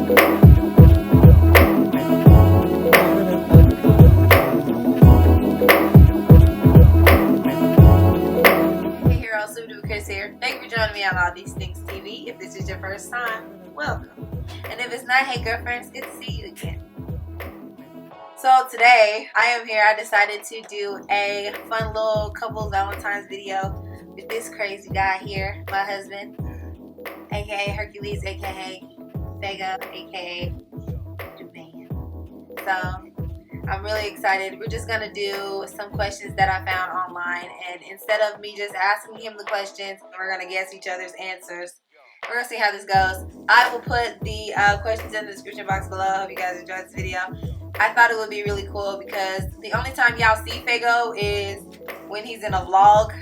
Here. Thank you for joining me on All These Things TV. If this is your first time, welcome. And if it's not, hey girlfriends, good to see you again. So today, I am here. I decided to do a fun little couple Valentine's video with this crazy guy here, my husband, aka Hercules, aka Vega, aka Japan. So I'm really excited. We're just gonna do some questions that I found online, and instead of me just asking him the questions, we're gonna guess each other's answers. We're gonna see how this goes. I will put the questions in the description box below. I hope you guys enjoyed this video. I thought it would be really cool because the only time y'all see Fago is when he's in a vlog.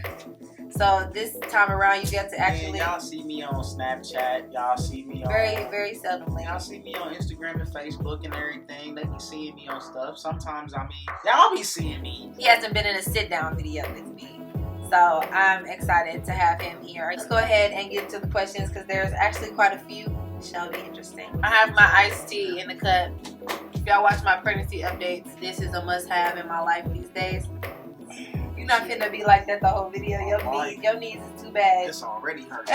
So this time around, you get to actually. Y'all see me on Snapchat. Y'all see me on. Very seldomly. Y'all see me on Instagram and Facebook and everything. They be seeing me on stuff. Sometimes y'all be seeing me. He hasn't been in a sit-down video with me, so I'm excited to have him here. Let's go ahead and get to the questions because there's actually quite a few. Shall be interesting. I have my iced tea in the cup. If y'all watch my pregnancy updates, this is a must-have in my life these days. You're not finna be like that the whole video. Your knees is too bad. It's already hurting.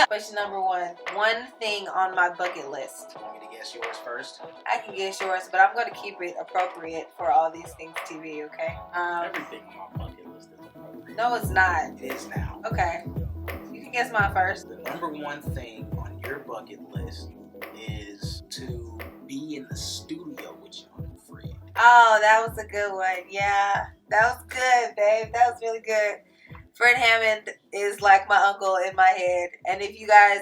Question number one. One thing on my bucket list. You want me to guess yours first? I can guess yours, but I'm going to keep it appropriate for All These Things TV, okay? Everything on my bucket list is appropriate. No, it's not. It is now. Okay. You can guess mine first. The number one thing on your bucket list is to be in the studio with your friend. Oh, that was a good one. Yeah, that was good, babe. That was really good. Fred Hammond is like my uncle in my head. And if you guys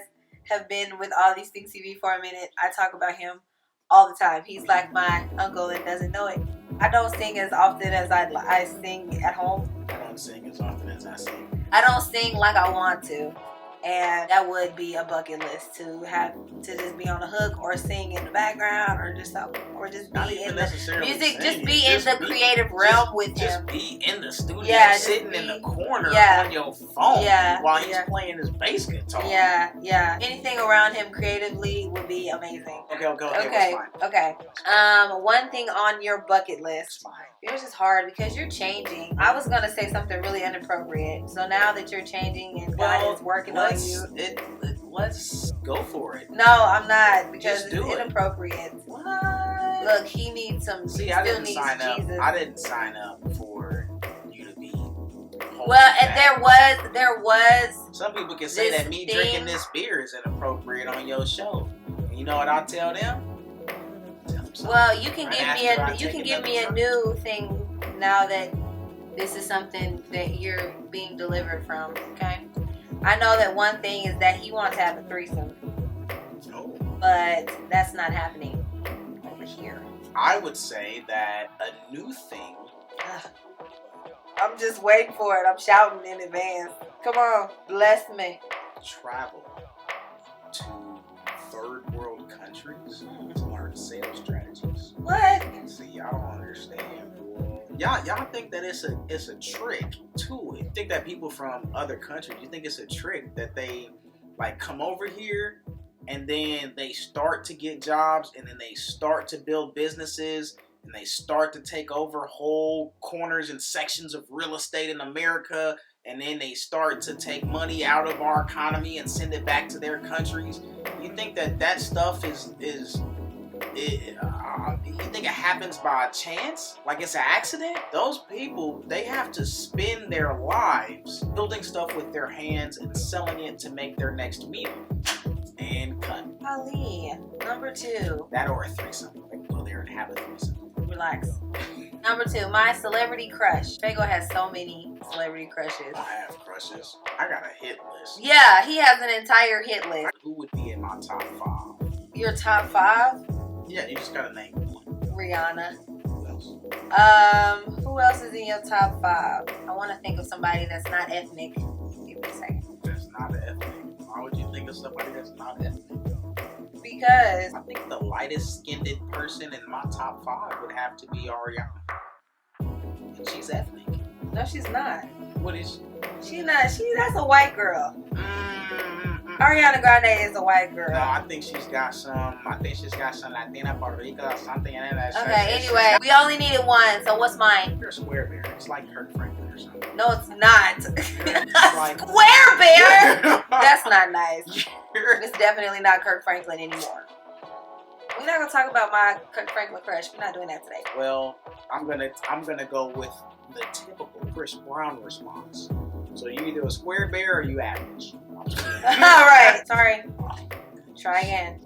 have been with All These Things TV for a minute, I talk about him all the time. He's like my uncle and doesn't know it. I don't sing as often as I sing at home. I don't sing as often as I sing. I don't sing like I want to. And that would be a bucket list to have to just be on the hook or sing in the background or just something, or just be in the music, just be in the creative realm with him. Just be in the studio, sitting in the corner on your phone while he's playing his bass guitar. Yeah. Anything around him creatively would be amazing. Okay. One thing on your bucket list. Yours is hard because you're changing. I was gonna say something really inappropriate. So now that you're changing and God is working on you, let's go for it. No, I'm not, because it's inappropriate. What? Look, he needs some. See, I didn't sign up. I didn't sign up for you to be. Well, and there was. Some people can say that me drinking this beer is inappropriate on your show. And you know what I tell them? Well, you can give me a new thing now that this is something that you're being delivered from. Okay, I know that one thing is that he wants to have a threesome, but that's not happening over here. I would say that a new thing. I'm just waiting for it. I'm shouting in advance. Come on, bless me. Travel to third world countries to learn sales strategies. What? See, y'all don't understand. Y'all think that it's a trick to it. You think that people from other countries, you think it's a trick that they like come over here and then they start to get jobs and then they start to build businesses and they start to take over whole corners and sections of real estate in America, and then they start to take money out of our economy and send it back to their countries. You think that stuff you think it happens by chance? Like it's an accident? Those people, they have to spend their lives building stuff with their hands and selling it to make their next meal. And cut. Ali, number two. That or a threesome. They can go there and have a threesome. Relax. Number two, my celebrity crush. Fago has so many celebrity crushes. I have crushes. I got a hit list. Yeah, he has an entire hit list. Who would be in my top 5? Your top 5? Yeah, you just gotta name one. Rihanna. Who else? Who else is in your top 5? I want to think of somebody that's not ethnic. Give me a second. That's not ethnic. Why would you think of somebody that's not ethnic? Because I think the lightest skinned person in my top 5 would have to be Ariana. And she's ethnic. No, she's not. What is she? She's not. That's a white girl. Ariana Grande is a white girl. No, I think she's got some. I think she's got some Latina, Puerto Rico, or something in that. Okay, anyway, we only needed one, so what's mine? You're a square bear. It's like Kirk Franklin or something. No, it's not. Like, Square bear? That's not nice. It's definitely not Kirk Franklin anymore. We're not gonna talk about my Kirk Franklin crush. We're not doing that today. Well, I'm gonna go with the typical Chris Brown response. So you either a square bear or you average. All right. Sorry. Try again.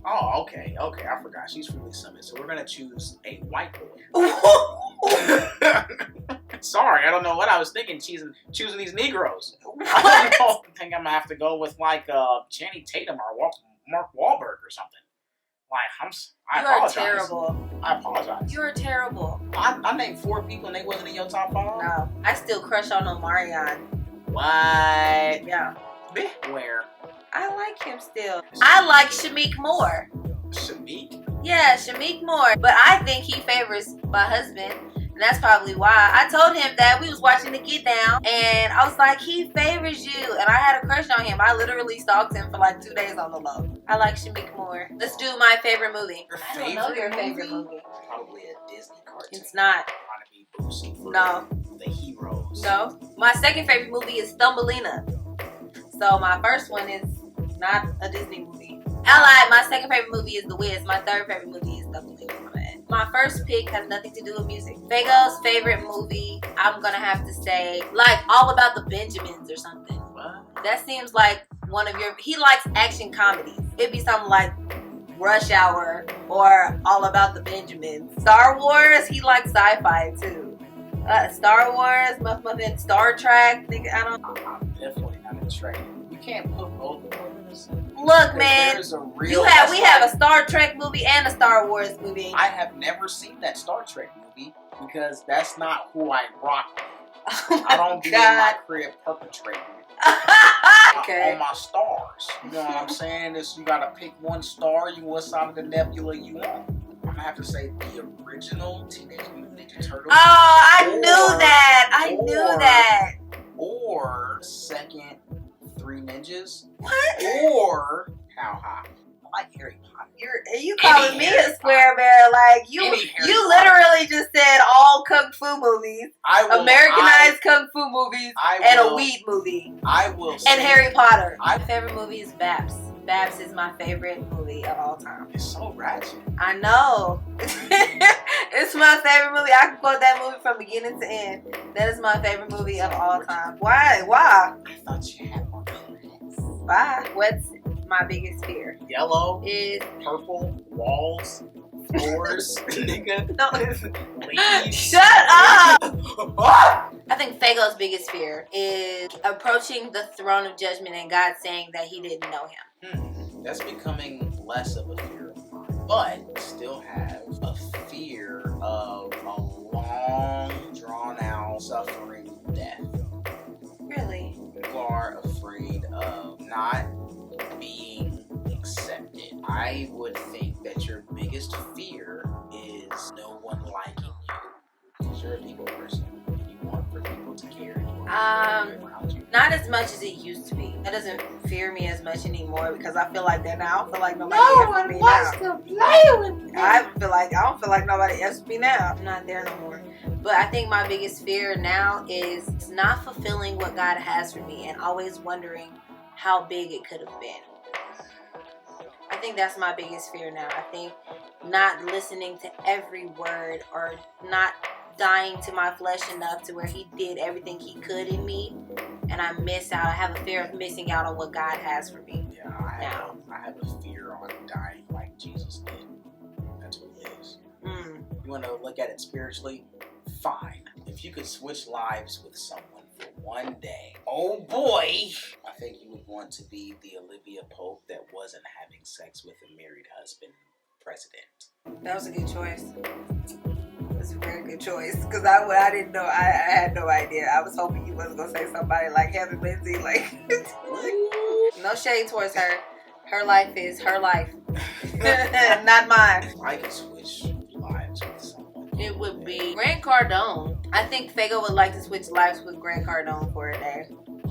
Oh, okay. I forgot. She's from Lee Summit. So we're gonna choose a white boy. Sorry, I don't know what I was thinking. Choosing these Negroes. I don't think I'm gonna have to go with like Channing Tatum or Mark Wahlberg or something. Like I apologize. You are terrible. I apologize. You are terrible. I named 4 people and they wasn't in your top 5. No, I still crush on Omarion. What? Yeah. Where? I like him still. I like Shamik more. Shamik? Yeah, Shamik more. But I think he favors my husband. And that's probably why. I told him that we was watching The Get Down. And I was like, he favors you. And I had a crush on him. I literally stalked him for like 2 days on the low. I like Shamik more. Let's do my favorite movie. I don't know your favorite movie. Probably a Disney cartoon. It's not. Trying to be boozy for No. the heroes. No. My second favorite movie is Thumbelina. So my first one is not a Disney movie. I lied. My second favorite movie is The Wiz. My third favorite movie is Thumbelina. My first pick has nothing to do with music. Fago's favorite movie, I'm gonna have to say, like All About the Benjamins or something. What? That seems like one of your. He likes action comedies. It'd be something like Rush Hour or All About the Benjamins. Star Wars, he likes sci-fi too. Star Wars, Muffin, Star Trek. Nigga, I'm definitely not a Trek. You can't put both of those. Look, man, we have a Star Trek movie and a Star Wars movie. I have never seen that Star Trek movie because that's not who I rock with. Oh I don't be in my crib perpetrating Okay. on my stars. You know what I'm saying? You gotta pick one star. What side of the nebula you want. I'm gonna have to say the original Teenage Mutant Ninja Turtles. Oh, I knew that. I knew that. Or second Three Ninjas. What? Or How High. I like Harry Potter. You calling me a square bear? Like you literally just said all kung fu movies, Americanized kung fu movies, and a weed movie. I will. And Harry Potter. My favorite movie is Babs. Babs is my favorite movie of all time. It's so ratchet. I know. It's my favorite movie. I can quote that movie from beginning to end. That is my favorite movie of all time. Why? I thought you had more colors. Why? What's my biggest fear? Yellow is purple walls, floors, nigga. No. Leaves. Shut up! I think Fago's biggest fear is approaching the throne of judgment and God saying that he didn't know him. That's becoming less of a fear of mine, but still have a fear of a long, drawn-out, suffering death. Really? You are afraid of not being accepted. I would think that your biggest fear is no one liking you. Because you're a people person. You want for people to care. Not as much as it used to be. That doesn't fear me as much anymore because I feel like that now. I don't feel like nobody else me wants to play with me. I don't feel like nobody else me now. I'm not there no more. But I think my biggest fear now is not fulfilling what God has for me and always wondering how big it could have been. I think that's my biggest fear now. I think not listening to every word or not dying to my flesh enough to where he did everything he could in me and I miss out. I have a fear of missing out on what God has for me. Yeah, I have a fear on dying like Jesus did. That's what it is. You want to look at it spiritually? Fine. If you could switch lives with someone for one day, oh boy, I think you would want to be the Olivia Pope that wasn't having sex with a married husband president. That was a good choice. That's a very good choice because I didn't know. I had no idea. I was hoping you wasn't gonna say somebody like Heather Lindsay. Like no shade towards her. Her life is her life, not mine. I could switch lives with someone. It would be Grant Cardone. I think Fago would like to switch lives with Grant Cardone for a day.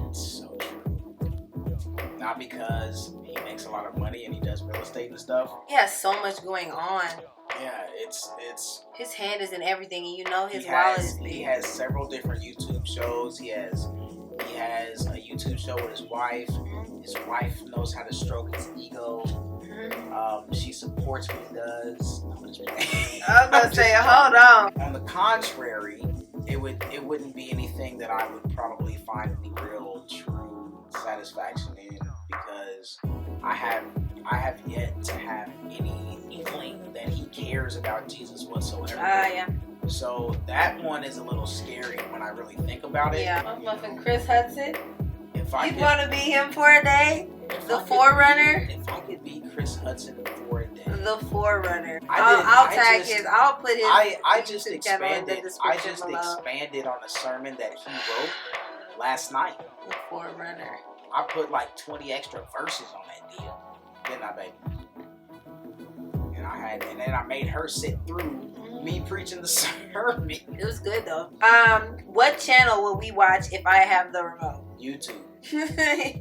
It's so true. not because he makes a lot of money and he does real estate and stuff. He has so much going on. Yeah, it's his hand is in everything, and you know his wallet is big. He has several different YouTube shows. He has a YouTube show with his wife. Mm-hmm. His wife knows how to stroke his ego. Mm-hmm. She supports what he does. I'm gonna say, hold on. On the contrary, it wouldn't be anything that I would probably find any real true satisfaction in, because I have yet to have any inkling that he cares about Jesus whatsoever. Yeah. So that one is a little scary when I really think about it. Yeah. I'm loving Chris Hudson. If I You'd want to be him for a day? The Forerunner? If I could be Chris Hudson for a day. The Forerunner. I'll put his I just expanded on a sermon that he wrote last night. The Forerunner. I put like 20 extra verses on that deal. Didn't I, baby? And then I made her sit through me preaching the sermon. It was good though. What channel will we watch if I have the remote? YouTube.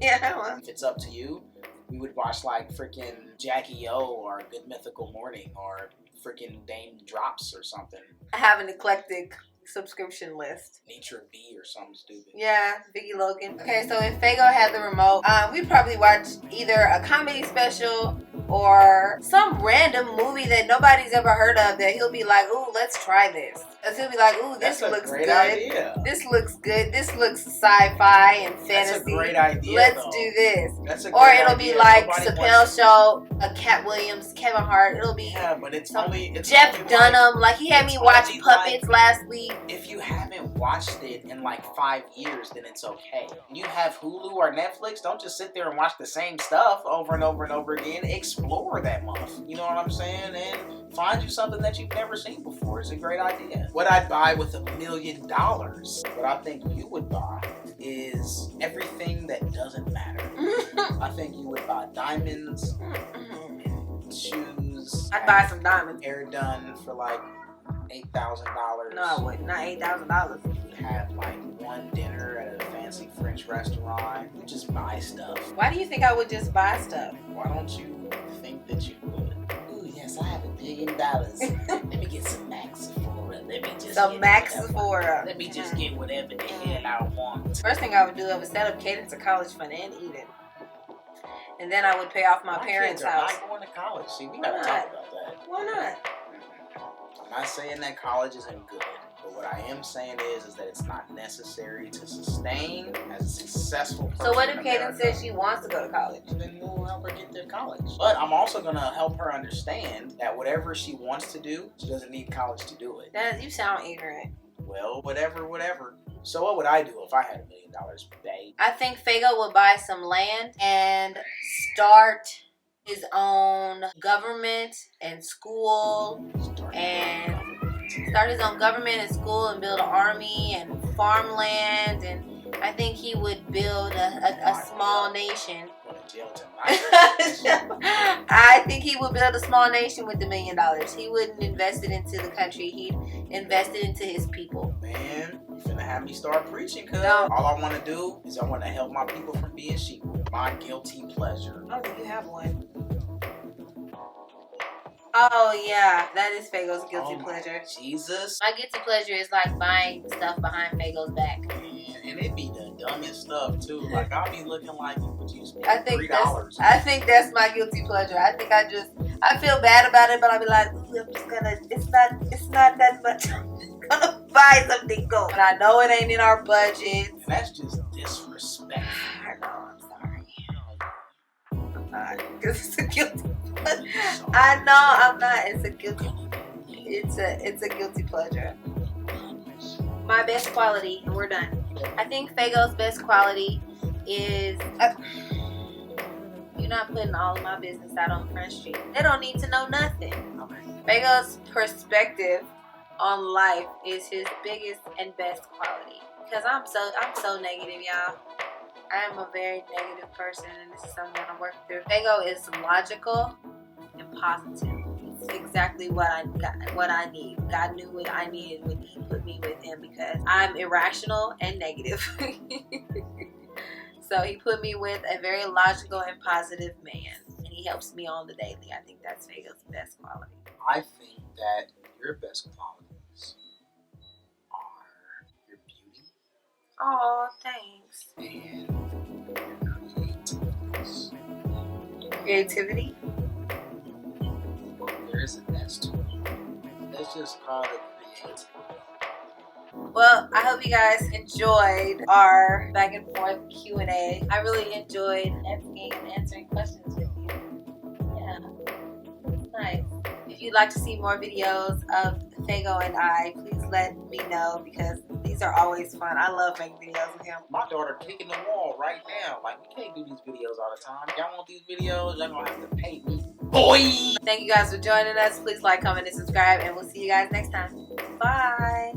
Yeah. Well. If it's up to you, we would watch like freaking Jackie O or Good Mythical Morning or freaking Dame Drops or something. I have an eclectic subscription list. Nature B or something stupid. Yeah, Vicky Logan. Okay, so if Fago had the remote, we'd probably watch either a comedy special or some random movie that nobody's ever heard of that he'll be like, ooh, let's try this. Because he'll be like, ooh, this looks good. Idea. This looks good. This looks sci-fi and fantasy. That's a great idea. Let's do this. That's a or it'll idea. Be like Nobody Chappelle Show, a Cat Williams, Kevin Hart. It'll be but it's Jeff Dunham. Like he had me watch Puppets last week. If you haven't watched it in like 5 years, then it's okay. You have Hulu or Netflix. Don't just sit there and watch the same stuff over and over and over again. Explore that muff. You know what I'm saying? And find you something that you've never seen before. It's a great idea. What I'd buy with $1 million, what I think you would buy, is everything that doesn't matter. I think you would buy diamonds, shoes. I'd buy some diamonds. Hair done for like $8,000. No, I wouldn't. Not $8,000. You would have like one dinner at a fancy French restaurant. You just buy stuff. Why do you think I would just buy stuff? Why don't you think that you would? Ooh, yes, I have $1 billion. Let me get some Max Sephora. Let me just Let me just get whatever the hell I want. First thing I would do, I would set up Cadence to college fund and Eden. And then I would pay off my parents' house. I'm not going to college. See, we gotta talk about that. Why not? I'm not saying that college isn't good, but what I am saying is that it's not necessary to sustain as a successful person. So what if Cadence says she wants to go to college? Then we'll help her get to college. But I'm also gonna help her understand that whatever she wants to do, she doesn't need college to do it. You sound ignorant. Well, whatever. So what would I do if I had $1 million, babe? I think Fago would buy some land and start his own government and school and build an army and farmland, and I think he would build a small nation. I think he would build a small nation with $1 million. He wouldn't invest it into the country. He'd invest it into his people. Man, you finna have me start preaching, cuz no. All I want to do is I want to help my people from being sheep. My guilty pleasure. Oh, do you have one? Oh yeah, that is Fago's guilty pleasure. Jesus. My guilty pleasure is like buying stuff behind Fago's back. And it'd be the dumbest stuff too. Like I'll be looking like you would use $3. I think that's my guilty pleasure. I think I feel bad about it, but I'll be like, ooh, I'm just gonna. It's not that much. I'm just gonna buy something cool. But I know it ain't in our budget. And that's just disrespectful. I know. I'm sorry. I'm not, because it's a guilty pleasure. I know I'm not. It's a guilty. It's a guilty pleasure. My best quality, and we're done. I think Fago's best quality is you're not putting all of my business out on Front Street. They don't need to know nothing. Fago's perspective on life is his biggest and best quality. Because I'm so negative, y'all. I am a very negative person, and this is something I'm working through. Fago is logical and positive. It's exactly what I need. God knew what I needed when He put me with Him, because I'm irrational and negative. So he put me with a very logical and positive man, and he helps me on the daily. I think that's Vega's best quality. I think that your best qualities are your beauty. Oh, thanks. And your Creativity? There is an S to it. Let's just call it creative. Well, I hope you guys enjoyed our back and forth Q&A. I really enjoyed asking and answering questions with you. Yeah, it's nice. If you'd like to see more videos of Fago and I, please let me know because these are always fun. I love making videos with him. My daughter kicking the wall right now. Like, we can't do these videos all the time. Y'all want these videos, y'all gonna have to pay me. Boy! Thank you guys for joining us. Please like, comment, and subscribe, and we'll see you guys next time. Bye!